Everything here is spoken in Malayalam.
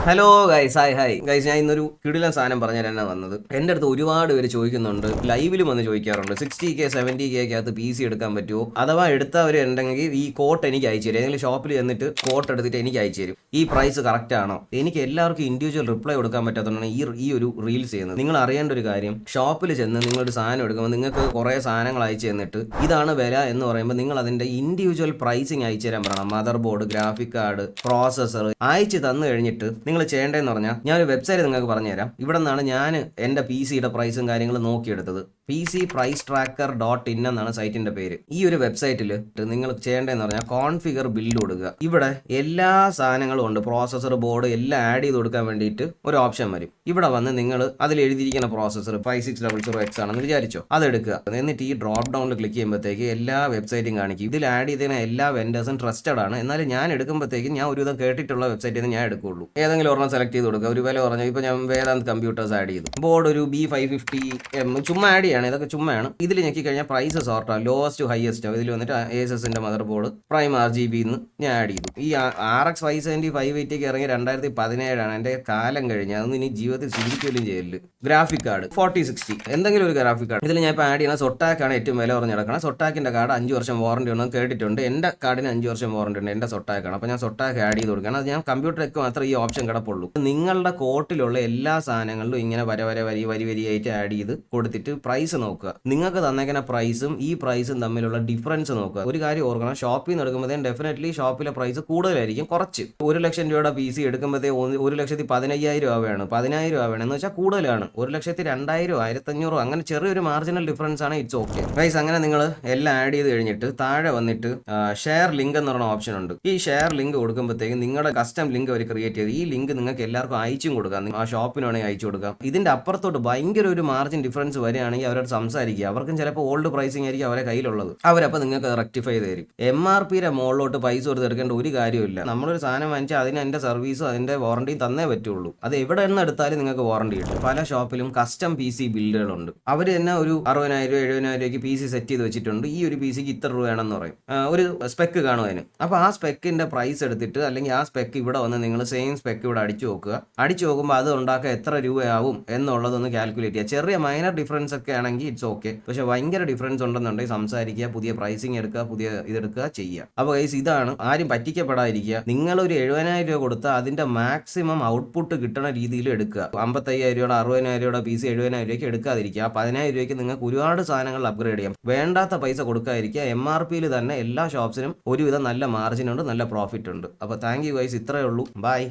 Hello guys, hi guys. ഞാൻ ഇന്നൊരു കിടിലൻ സാധനം പറഞ്ഞു തരാനാണ് വന്നത്. എൻ്റെ അടുത്ത് ഒരുപാട് പേര് ചോദിക്കുന്നുണ്ട്, ലൈവിലും വന്ന് ചോദിക്കാറുണ്ട്, 60K 70K അകത്ത് PC എടുക്കാൻ പറ്റുമോ, അഥവാ എടുത്തവർ ഉണ്ടെങ്കിൽ ഈ കോട്ട് എനിക്ക് അയച്ചു തരും. ഏതെങ്കിലും ഷോപ്പിൽ ചെന്നിട്ട് കോട്ട് എടുത്തിട്ട് എനിക്ക് അയച്ചു തരും, ഈ പ്രൈസ് കറക്റ്റ് ആണോ. എനിക്ക് എല്ലാവർക്കും ഇൻഡിവിജ്വൽ റിപ്ലൈ കൊടുക്കാൻ പറ്റാത്തതുകൊണ്ടാണ് ഈ ഒരു റീൽസ് ചെയ്യുന്നത്. നിങ്ങൾ അറിയേണ്ട ഒരു കാര്യം, ഷോപ്പിൽ ചെന്ന് നിങ്ങളൊരു സാധനം എടുക്കുമ്പോൾ നിങ്ങൾക്ക് കുറേ സാധനങ്ങൾ അയച്ചു തന്നിട്ട് ഇതാണ് വില എന്ന് പറയുമ്പോൾ നിങ്ങൾ അതിൻ്റെ ഇൻഡിവിജ്വൽ പ്രൈസിങ് അയച്ചു തരാൻ പറയണം. Mother board, graphic card, processor അയച്ചു തന്നു കഴിഞ്ഞിട്ട് നിങ്ങൾ ചെയ്യേണ്ടതെന്ന് പറഞ്ഞാൽ, ഞാനൊരു വെബ്സൈറ്റ് നിങ്ങൾക്ക് പറഞ്ഞുതരാം. ഇവിടെ നിന്നാണ് ഞാൻ എൻ്റെ PC യുടെ പ്രൈസും കാര്യങ്ങളും നോക്കിയെടുത്തത്. PCPriceTracker.in എന്നാണ് സൈറ്റിന്റെ പേര്. ഈ ഒരു വെബ്സൈറ്റിൽ നിങ്ങൾ ചെയ്യേണ്ടതെന്ന് പറഞ്ഞാൽ കോൺഫിഗർ ബിൽഡ് കൊടുക്കുക. ഇവിടെ എല്ലാ സാധനങ്ങളും ഉണ്ട്, പ്രോസസർ, ബോർഡ് എല്ലാം ആഡ് ചെയ്ത് കൊടുക്കാൻ വേണ്ടിയിട്ട് ഒരു ഓപ്ഷൻ വരും. ഇവിടെ വന്ന് നിങ്ങൾ അതിൽ എഴുതിയിരിക്കുന്ന പ്രോസസർ 5600X ആണെന്ന് വിചാരിച്ചോ, അതെടുക്കുക. എന്നിട്ട് ഈ ഡ്രോപ്പ് ഡൗണിൽ ക്ലിക്ക് ചെയ്യുമ്പോഴത്തേക്ക് എല്ലാ വെബ്സൈറ്റും കാണിക്കും. ഇതിൽ ആഡ് ചെയ്തിരുന്ന എല്ലാ വെൻഡേഴ്സും ട്രസ്റ്റഡ് ആണ്. എന്നാലും ഞാൻ എടുക്കുമ്പോഴത്തേക്കും ഞാൻ ഒരുവിധം കേട്ടിട്ടുള്ള വെബ്സൈറ്റിൽ നിന്ന് ഞാൻ എടുക്കുകയുള്ളൂ. ഏതെങ്കിലും ഒരെണ്ണം സെലക്ട് ചെയ്ത് കൊടുക്കുക. ഒരു വില പറഞ്ഞു, ഇപ്പോൾ ഞാൻ വേദാന്ത് കമ്പ്യൂട്ടേഴ്സ് ആഡ് ചെയ്തു. ബോർഡ് ഒരു B550M ചുമ്മാ ആഡ് ചെയ്യാണ്, ഇതൊക്കെ ചുമ്മയാണ്. ഇതിൽ ഞെക്കി കഴിഞ്ഞാൽ പ്രൈസ് സോർട്ടോ, ലോവസ്റ്റ് ടു ഹയസ്റ്റ്. ഇതിൽ വന്നിട്ട് ASUSന്റെ മദർ ബോർഡ് പ്രൈം RGB ഞാൻ ആഡ് ചെയ്തു. ഈ RX 570 580 ഇറങ്ങി 2017 എൻ്റെ കാലം കഴിഞ്ഞ്. അതൊന്നും ഇനി ജീവിതത്തിൽ ചിന്തിക്കുകയും ചെയ്യല്. ഗ്രാഫിക് കാർഡ് 4060 എന്തെങ്കിലും ഒരു ഗ്രാഫിക് കാർഡ് ഇതിൽ ഞാൻ ഇപ്പോൾ ആഡ് ചെയ്യുന്ന സൊട്ടാക്കാണ് ഏറ്റവും വില കുറഞ്ഞ് കിടക്കണം. സൊട്ടാക്കിന്റെ കാർഡ് 5 വർഷം വാറണ്ടി ഉണ്ടെന്ന് കേട്ടിട്ടുണ്ട്. എൻ്റെ കാർഡിന് 5 വർഷം വാറണ്ടി ഉണ്ട്, എൻ്റെ സൊട്ടാക്കാണ്. അപ്പോൾ ഞാൻ സൊട്ടാക്ക് ആഡ് ചെയ്ത് കൊടുക്കണം. അത് ഞാൻ കമ്പ്യൂട്ടറിലേക്ക് മാത്രമേ ഈ ഓപ്ഷൻ കിടപ്പുള്ളൂ. നിങ്ങളുടെ കോട്ടിലുള്ള എല്ലാ സാധനങ്ങളിലും ഇങ്ങനെ വരിയായിട്ട് ആഡ് ചെയ്ത് കൊടുത്തിട്ട് പ്രൈസ് നോക്കുക. നിങ്ങൾക്ക് തന്നേക്കുന്ന പ്രൈസും ഈ പ്രൈസും തമ്മിലുള്ള ഡിഫറൻസ് നോക്കുക. ഒരു കാര്യം ഓർക്കണം, ഷോപ്പിൽ നിന്ന് എടുക്കുമ്പോഴത്തേക്കും ഡെഫിനറ്റ്ലി ഷോപ്പിലെ പ്രൈസ് കൂടുതലായിരിക്കും. കുറച്ച് 1 ലക്ഷം രൂപയുടെ PC എടുക്കുമ്പോഴത്തേ 1,15,000 രൂപയാണ്, 10,000 രൂപയാണ് എന്ന് വെച്ചാൽ കൂടുതലാണ്. 1,02,000 1,500 അങ്ങനെ ചെറിയൊരു മാർജിനൽ ഡിഫറൻസ് ആണ്. It's okay price. അങ്ങനെ നിങ്ങൾ എല്ലാം ആഡ് ചെയ്ത് കഴിഞ്ഞിട്ട് താഴെ വന്നിട്ട് ഷെയർ ലിങ്ക് എന്ന് പറയുന്ന ഓപ്ഷൻ ഉണ്ട്. ഈ ഷെയർ ലിങ്ക് കൊടുക്കുമ്പോഴത്തേക്കും നിങ്ങളുടെ കസ്റ്റം ലിങ്ക് അവർ ക്രിയേറ്റ് ചെയ്ത് ഈ ലിങ്ക് നിങ്ങൾക്ക് എല്ലാവർക്കും അയച്ചും കൊടുക്കാം. ആ ഷോപ്പിനാണെങ്കിൽ അയച്ചു കൊടുക്കാം. ഇതിന്റെ അപ്പുറത്തോട്ട് ഭയങ്കര ഒരു മാർജിൻ ഡിഫറൻസ് വരികയാണെങ്കിൽ അവരോട് സംസാരിക്കുക. അവർക്കും ചിലപ്പോൾ ഓൾഡ് പ്രൈസിങ് ആയിരിക്കും അവരെ കയ്യിലുള്ളത്. അവരപ്പോൾ നിങ്ങൾക്ക് റെക്ടിഫൈ ചെയ്ത് തരും. MRPയുടെ മുകളിലോട്ട് പൈസ കൊടുത്ത് എടുക്കേണ്ട ഒരു കാര്യമില്ല. നമ്മളൊരു സാധനം വാങ്ങിച്ചാൽ അതിന് അതിന്റെ സർവീസും അതിന്റെ വാറണ്ടിയും തന്നേ പറ്റുള്ളൂ. അത് എവിടെ നിന്ന് എടുത്താലും നിങ്ങൾക്ക് വാറണ്ടി കിട്ടും. പല ഷോപ്പിലും കസ്റ്റം PC ബിൽഡുകളുണ്ട്. അവർ തന്നെ ഒരു 60,000 70,000 രൂപയ്ക്ക് PC സെറ്റ് ചെയ്ത് വെച്ചിട്ടുണ്ട്. ഈ ഒരു PCക്ക് ഇത്ര രൂപയാണെന്ന് പറയും. ഒരു സ്പെക്ക് കാണും അതിന്. അപ്പോൾ ആ സ്പെക്കിന്റെ പ്രൈസ് എടുത്തിട്ട് അല്ലെങ്കിൽ ആ സ്പെക്ക് ഇവിടെ വന്ന് നിങ്ങൾ സെയിം സ്പെക്ക് ഇവിടെ അടിച്ചു നോക്കുക. അടിച്ചു നോക്കുമ്പോൾ അത് ഉണ്ടാക്കാൻ എത്ര രൂപയാവും എന്നുള്ളതൊന്ന് കാൽക്കുലേറ്റ് ചെയ്യുക. ചെറിയ മൈനർ ഡിഫറൻസ് ഒക്കെ ആണെങ്കിൽ ഇറ്റ്സ് ഓക്കെ. പക്ഷെ ഭയങ്കര ഡിഫറൻസ് ഉണ്ടെന്നുണ്ടെങ്കിൽ സംസാരിക്കുക, പുതിയ പ്രൈസിങ് എടുക്കുക, പുതിയ ഇതെടുക്കുക ചെയ്യുക. അപ്പോൾ ഗൈസ്, ഇതാണ്. ആരും പറ്റിക്കപ്പെടാതിരിക്കുക. നിങ്ങളൊരു 70,000 രൂപ കൊടുത്താൽ അതിന്റെ മാക്സിമം ഔട്ട്പുട്ട് കിട്ടുന്ന രീതിയിൽ എടുക്കുക. 55,000 രൂപയുടെ 60,000 രൂപയുടെ PC 70,000 രൂപയ്ക്ക് എടുക്കാതിരിക്കുക. 10,000 രൂപയ്ക്ക് നിങ്ങൾക്ക് ഒരുപാട് സാധനങ്ങൾ അപ്ഗ്രേഡ് ചെയ്യാം. വേണ്ടാത്ത പൈസ കൊടുക്കാതിരിക്കുക. MRPയിൽ തന്നെ എല്ലാ ഷോപ്സിനും ഒരുവിധം നല്ല മാർജിൻ ഉണ്ട്, നല്ല പ്രോഫിറ്റ് ഉണ്ട്. അപ്പോൾ താങ്ക് യു ഗൈസ്, ഇത്രയേ ഉള്ളൂ. ബൈ.